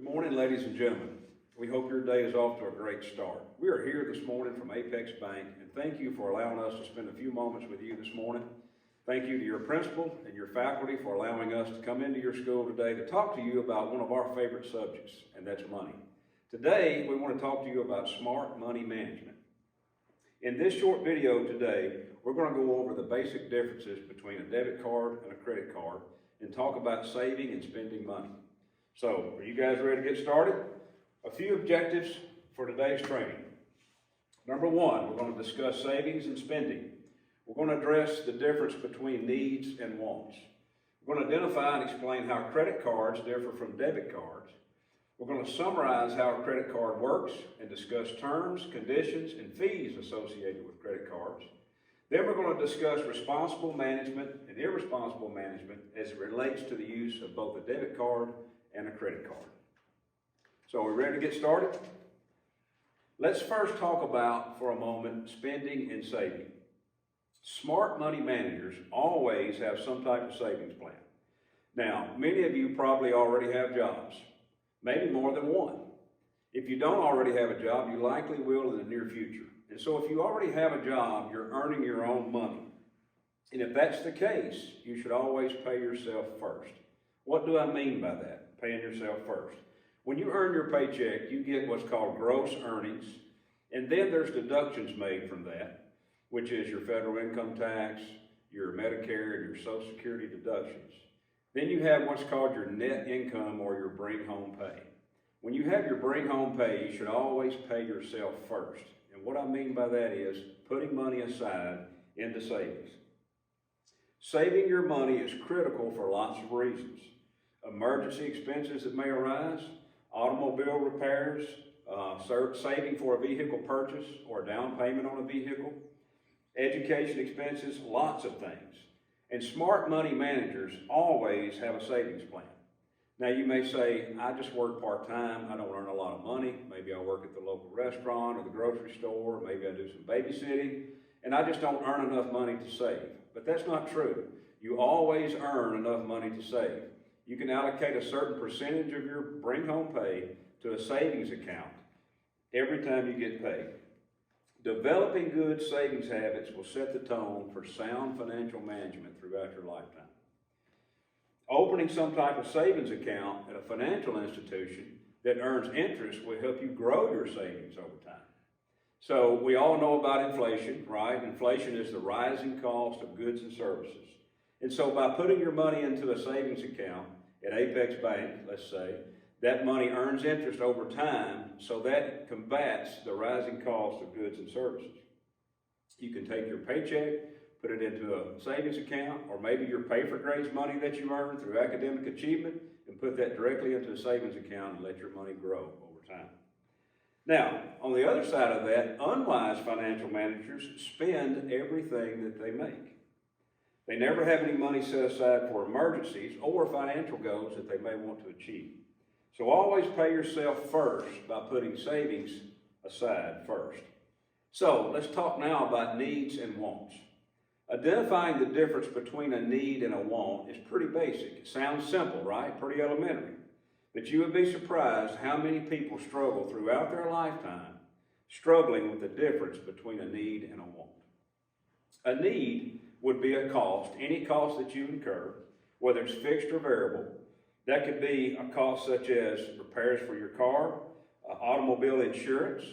Good morning, ladies and gentlemen. We hope your day is off to a great start. We are here this morning from Apex Bank, and thank you for allowing us to spend a few moments with you this morning. Thank you to your principal and your faculty for allowing us to come into your school today to talk to you about one of our favorite subjects, and that's money. Today, we want to talk to you about smart money management. In this short video today, we're going to go over the basic differences between a debit card and a credit card and talk about saving and spending money. So, are you guys ready to get started? A few objectives for today's training. Number one, we're going to discuss savings and spending. We're going to address the difference between needs and wants. We're going to identify and explain how credit cards differ from debit cards. We're going to summarize how a credit card works and discuss terms, conditions, and fees associated with credit cards. Then we're going to discuss responsible management and irresponsible management as it relates to the use of both a debit card and a credit card. So are we ready to get started? Let's first talk about, for a moment, spending and saving. Smart money managers always have some type of savings plan. Now, many of you probably already have jobs, maybe more than one. If you don't already have a job, you likely will in the near future. And so if you already have a job, you're earning your own money. And if that's the case, you should always pay yourself first. What do I mean by that? Paying yourself first. When you earn your paycheck, you get what's called gross earnings, and then there's deductions made from that, which is your federal income tax, your Medicare, and your Social Security deductions. Then you have what's called your net income or your bring home pay. When you have your bring home pay, you should always pay yourself first. And what I mean by that is putting money aside into savings. Saving your money is critical for lots of reasons. Emergency expenses that may arise, automobile repairs, saving for a vehicle purchase or a down payment on a vehicle, education expenses, lots of things. And smart money managers always have a savings plan. Now you may say, I just work part-time, I don't earn a lot of money, maybe I work at the local restaurant or the grocery store, maybe I do some babysitting, and I just don't earn enough money to save. But that's not true. You always earn enough money to save. You can allocate a certain percentage of your bring home pay to a savings account every time you get paid. Developing good savings habits will set the tone for sound financial management throughout your lifetime. Opening some type of savings account at a financial institution that earns interest will help you grow your savings over time. So we all know about inflation, right? Inflation is the rising cost of goods and services. And so by putting your money into a savings account at Apex Bank, let's say, that money earns interest over time, so that combats the rising cost of goods and services. You can take your paycheck, put it into a savings account, or maybe your pay for grades money that you earn through academic achievement, and put that directly into a savings account and let your money grow over time. Now, on the other side of that, unwise financial managers spend everything that they make. They never have any money set aside for emergencies or financial goals that they may want to achieve. So always pay yourself first by putting savings aside first. So let's talk now about needs and wants. Identifying the difference between a need and a want is pretty basic. It sounds simple, right? Pretty elementary. But you would be surprised how many people struggle throughout their lifetime struggling with the difference between a need and a want. A need would be a cost, any cost that you incur, whether it's fixed or variable. That could be a cost such as repairs for your car, automobile insurance,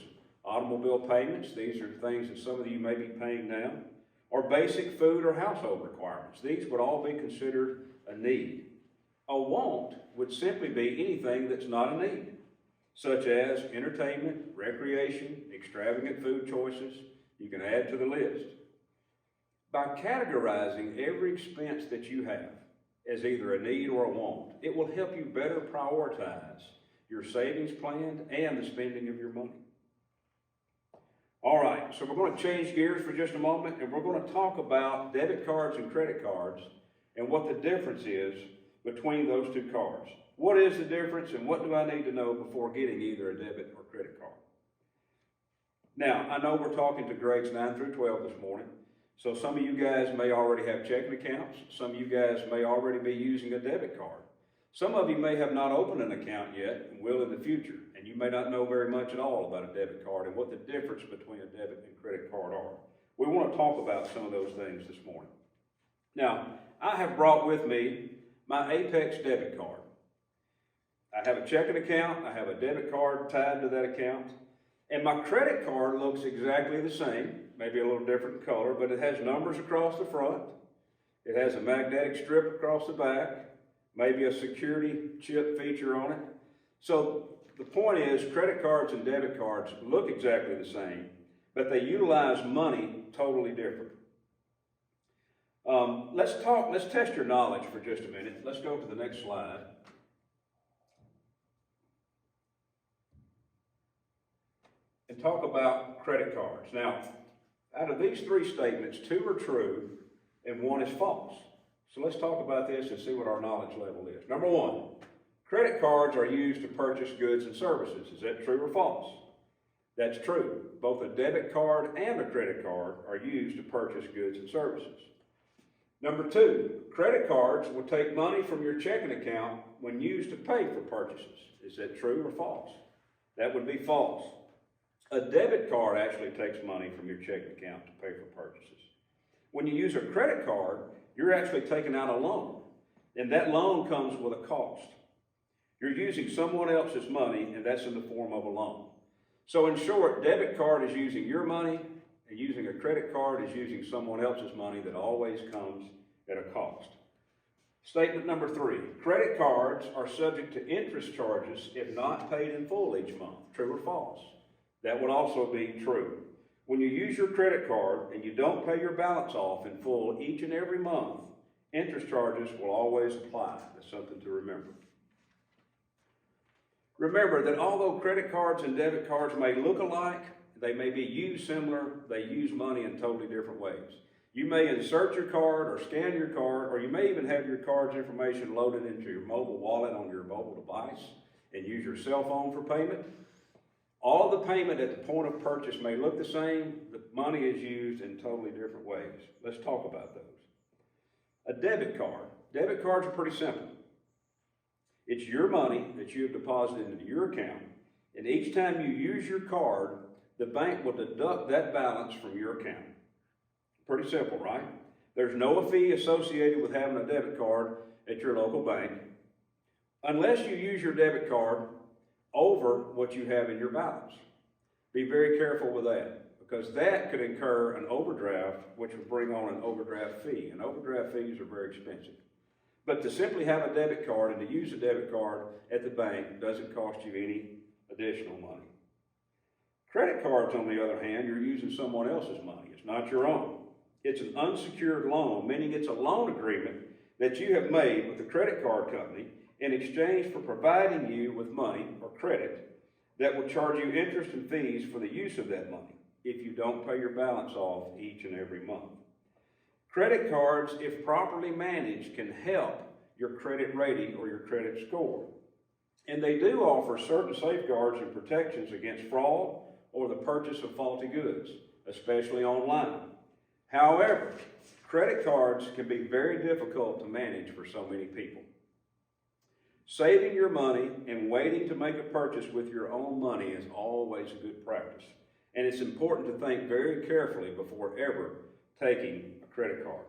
automobile payments. These are things that some of you may be paying now, or basic food or household requirements. These would all be considered a need. A want would simply be anything that's not a need, such as entertainment, recreation, extravagant food choices. You can add to the list. By categorizing every expense that you have as either a need or a want, it will help you better prioritize your savings plan and the spending of your money. All right, so we're going to change gears for just a moment, and we're going to talk about debit cards and credit cards and what the difference is between those two cards. What is the difference, and what do I need to know before getting either a debit or credit card? Now, I know we're talking to grades 9 through 12 this morning. So some of you guys may already have checking accounts. Some of you guys may already be using a debit card. Some of you may have not opened an account yet and will in the future, and you may not know very much at all about a debit card and what the difference between a debit and credit card are. We want to talk about some of those things this morning. Now, I have brought with me my Apex debit card. I have a checking account, I have a debit card tied to that account, and my credit card looks exactly the same, maybe a little different color, but it has numbers across the front. It has a magnetic strip across the back, maybe a security chip feature on it. So the point is, credit cards and debit cards look exactly the same, but they utilize money totally different. Let's test your knowledge for just a minute. Let's go to the next slide. And talk about credit cards. Now, out of these three statements, two are true and one is false. So let's talk about this and see what our knowledge level is. Number one, credit cards are used to purchase goods and services. Is that true or false? That's true. Both a debit card and a credit card are used to purchase goods and services. Number two, credit cards will take money from your checking account when used to pay for purchases. Is that true or false? That would be false. A debit card actually takes money from your checking account to pay for purchases. When you use a credit card, you're actually taking out a loan, and that loan comes with a cost. You're using someone else's money, and that's in the form of a loan. So in short, debit card is using your money, and using a credit card is using someone else's money that always comes at a cost. Statement number three, credit cards are subject to interest charges if not paid in full each month. True or false? That would also be true. When you use your credit card and you don't pay your balance off in full each and every month, interest charges will always apply. That's something to remember. Remember that although credit cards and debit cards may look alike, they may be used similar, they use money in totally different ways. You may insert your card or scan your card, or you may even have your card's information loaded into your mobile wallet on your mobile device and use your cell phone for payment. All the payment at the point of purchase may look the same, the money is used in totally different ways. Let's talk about those. A debit card. Debit cards are pretty simple. It's your money that you have deposited into your account, and each time you use your card, the bank will deduct that balance from your account. Pretty simple, right? There's no fee associated with having a debit card at your local bank, unless you use your debit card over what you have in your balance. Be very careful with that, because that could incur an overdraft, which would bring on an overdraft fee, and overdraft fees are very expensive. But to simply have a debit card and to use a debit card at the bank doesn't cost you any additional money. Credit cards, on the other hand, you're using someone else's money. It's not your own. It's an unsecured loan, meaning it's a loan agreement that you have made with the credit card company in exchange for providing you with money or credit that will charge you interest and fees for the use of that money if you don't pay your balance off each and every month. Credit cards, if properly managed, can help your credit rating or your credit score. And they do offer certain safeguards and protections against fraud or the purchase of faulty goods, especially online. However, credit cards can be very difficult to manage for so many people. Saving your money and waiting to make a purchase with your own money is always a good practice. And it's important to think very carefully before ever taking a credit card.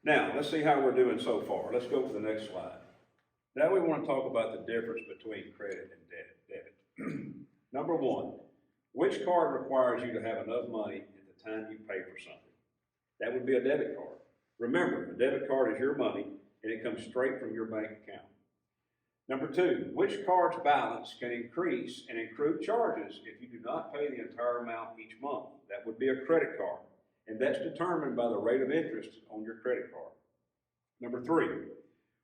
Now, let's see how we're doing so far. Let's go to the next slide. Now we want to talk about the difference between credit and debit. Number one, which card requires you to have enough money at the time you pay for something? That would be a debit card. Remember, a debit card is your money and it comes straight from your bank account. Number two, which card's balance can increase and accrue charges if you do not pay the entire amount each month? That would be a credit card, and that's determined by the rate of interest on your credit card. Number three,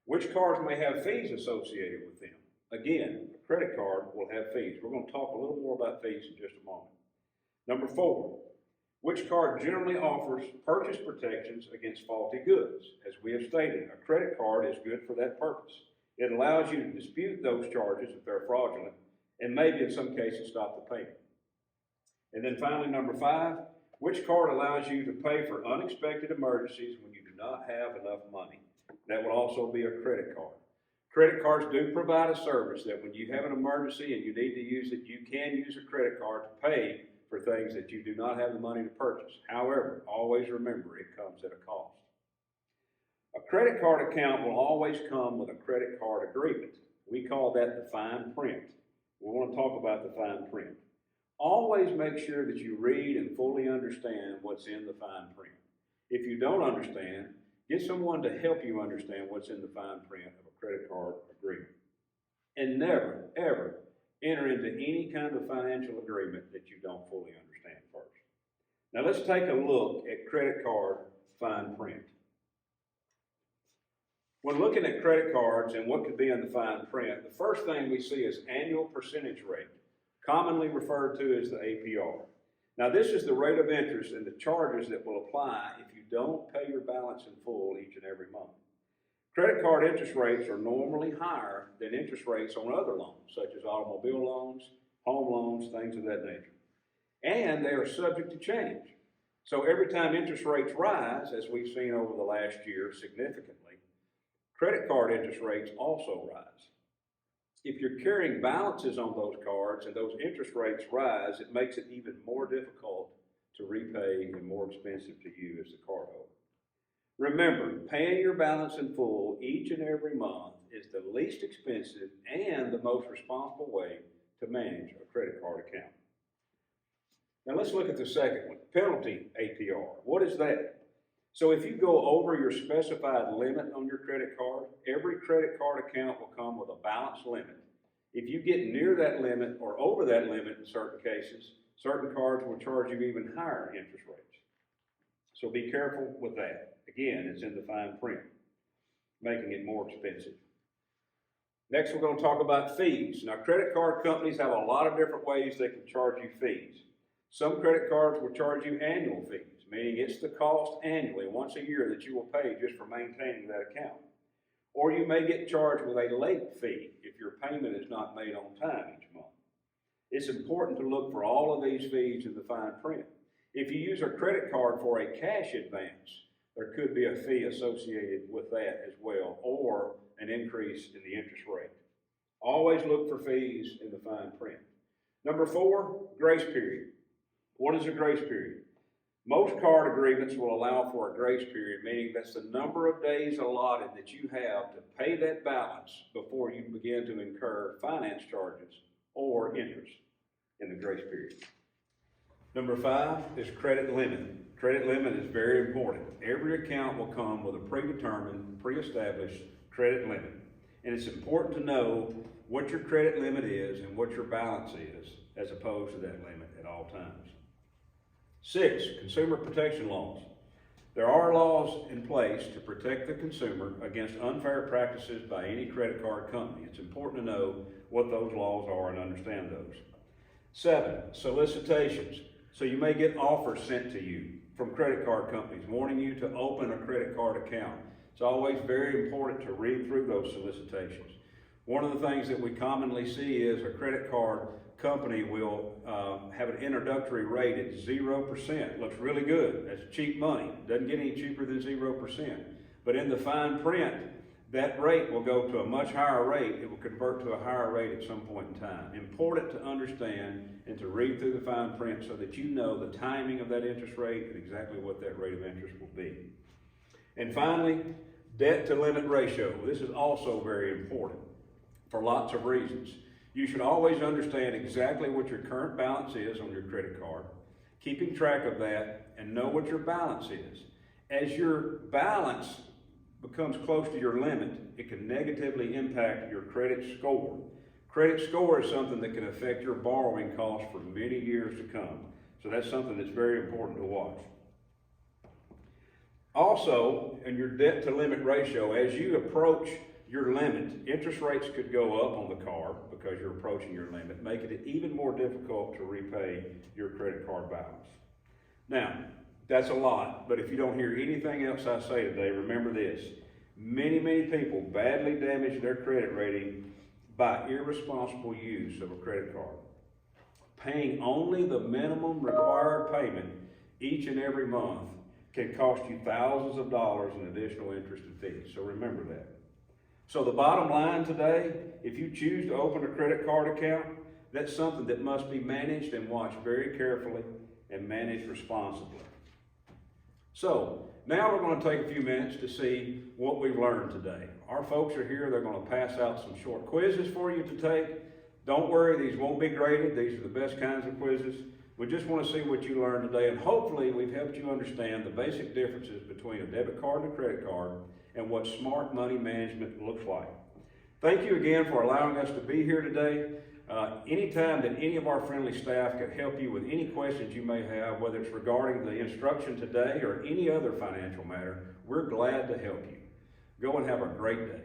which cards may have fees associated with them? Again, a credit card will have fees. We're going to talk a little more about fees in just a moment. Number four, which card generally offers purchase protections against faulty goods? As we have stated, a credit card is good for that purpose. It allows you to dispute those charges if they're fraudulent, and maybe in some cases stop the payment. And then finally, number five, which card allows you to pay for unexpected emergencies when you do not have enough money? That would also be a credit card. Credit cards do provide a service that when you have an emergency and you need to use it, you can use a credit card to pay for things that you do not have the money to purchase. However, always remember it comes at a cost. A credit card account will always come with a credit card agreement. We call that the fine print. We want to talk about the fine print. Always make sure that you read and fully understand what's in the fine print. If you don't understand, get someone to help you understand what's in the fine print of a credit card agreement. And never, ever enter into any kind of financial agreement that you don't fully understand first. Now let's take a look at credit card fine print. When looking at credit cards and what could be in the fine print, the first thing we see is annual percentage rate, commonly referred to as the APR. Now this is the rate of interest and the charges that will apply if you don't pay your balance in full each and every month. Credit card interest rates are normally higher than interest rates on other loans, such as automobile loans, home loans, things of that nature. And they are subject to change. So every time interest rates rise, as we've seen over the last year significantly, credit card interest rates also rise. If you're carrying balances on those cards and those interest rates rise, it makes it even more difficult to repay and more expensive to you as the cardholder. Remember, paying your balance in full each and every month is the least expensive and the most responsible way to manage a credit card account. Now let's look at the second one, penalty APR. What is that? So if you go over your specified limit on your credit card, every credit card account will come with a balance limit. If you get near that limit or over that limit in certain cases, certain cards will charge you even higher interest rates. So be careful with that. Again, it's in the fine print, making it more expensive. Next, we're going to talk about fees. Now, credit card companies have a lot of different ways they can charge you fees. Some credit cards will charge you annual fees, meaning it's the cost annually, once a year, that you will pay just for maintaining that account. Or you may get charged with a late fee if your payment is not made on time each month. It's important to look for all of these fees in the fine print. If you use a credit card for a cash advance, there could be a fee associated with that as well, or an increase in the interest rate. Always look for fees in the fine print. Number 4, grace period. What is a grace period? Most card agreements will allow for a grace period, meaning that's the number of days allotted that you have to pay that balance before you begin to incur finance charges or interest in the grace period. Number 5 is credit limit. Credit limit is very important. Every account will come with a predetermined, pre-established credit limit. And it's important to know what your credit limit is and what your balance is, as opposed to that limit at all times. 6, consumer protection laws. There are laws in place to protect the consumer against unfair practices by any credit card company. It's important to know what those laws are and understand those. 7, solicitations. So you may get offers sent to you from credit card companies wanting you to open a credit card account. It's always very important to read through those solicitations. One of the things that we commonly see is a credit card company will have an introductory rate at 0%. Looks really good. That's cheap money. Doesn't get any cheaper than 0%. But in the fine print, that rate will go to a much higher rate. It will convert to a higher rate at some point in time. Important to understand and to read through the fine print so that you know the timing of that interest rate and exactly what that rate of interest will be. And finally, debt to limit ratio. This is also very important for lots of reasons. You should always understand exactly what your current balance is on your credit card, keeping track of that, and know what your balance is. As your balance becomes close to your limit, it can negatively impact your credit score. Credit score is something that can affect your borrowing costs for many years to come. So that's something that's very important to watch. Also, in your debt to limit ratio, as you approach your limit, interest rates could go up on the card because you're approaching your limit, making it even more difficult to repay your credit card balance. Now, that's a lot, but if you don't hear anything else I say today, remember this. Many people badly damage their credit rating by irresponsible use of a credit card. Paying only the minimum required payment each and every month can cost you thousands of dollars in additional interest and fees, so remember that. So the bottom line today, if you choose to open a credit card account, that's something that must be managed and watched very carefully and managed responsibly. So now we're going to take a few minutes to see what we've learned today. Our folks are here. They're going to pass out some short quizzes for you to take. Don't worry, these won't be graded. These are the best kinds of quizzes. We just want to see what you learned today, and hopefully we've helped you understand the basic differences between a debit card and a credit card and what smart money management looks like. Thank you again for allowing us to be here today. Anytime that any of our friendly staff can help you with any questions you may have, whether it's regarding the instruction today or any other financial matter, we're glad to help you. Go and have a great day.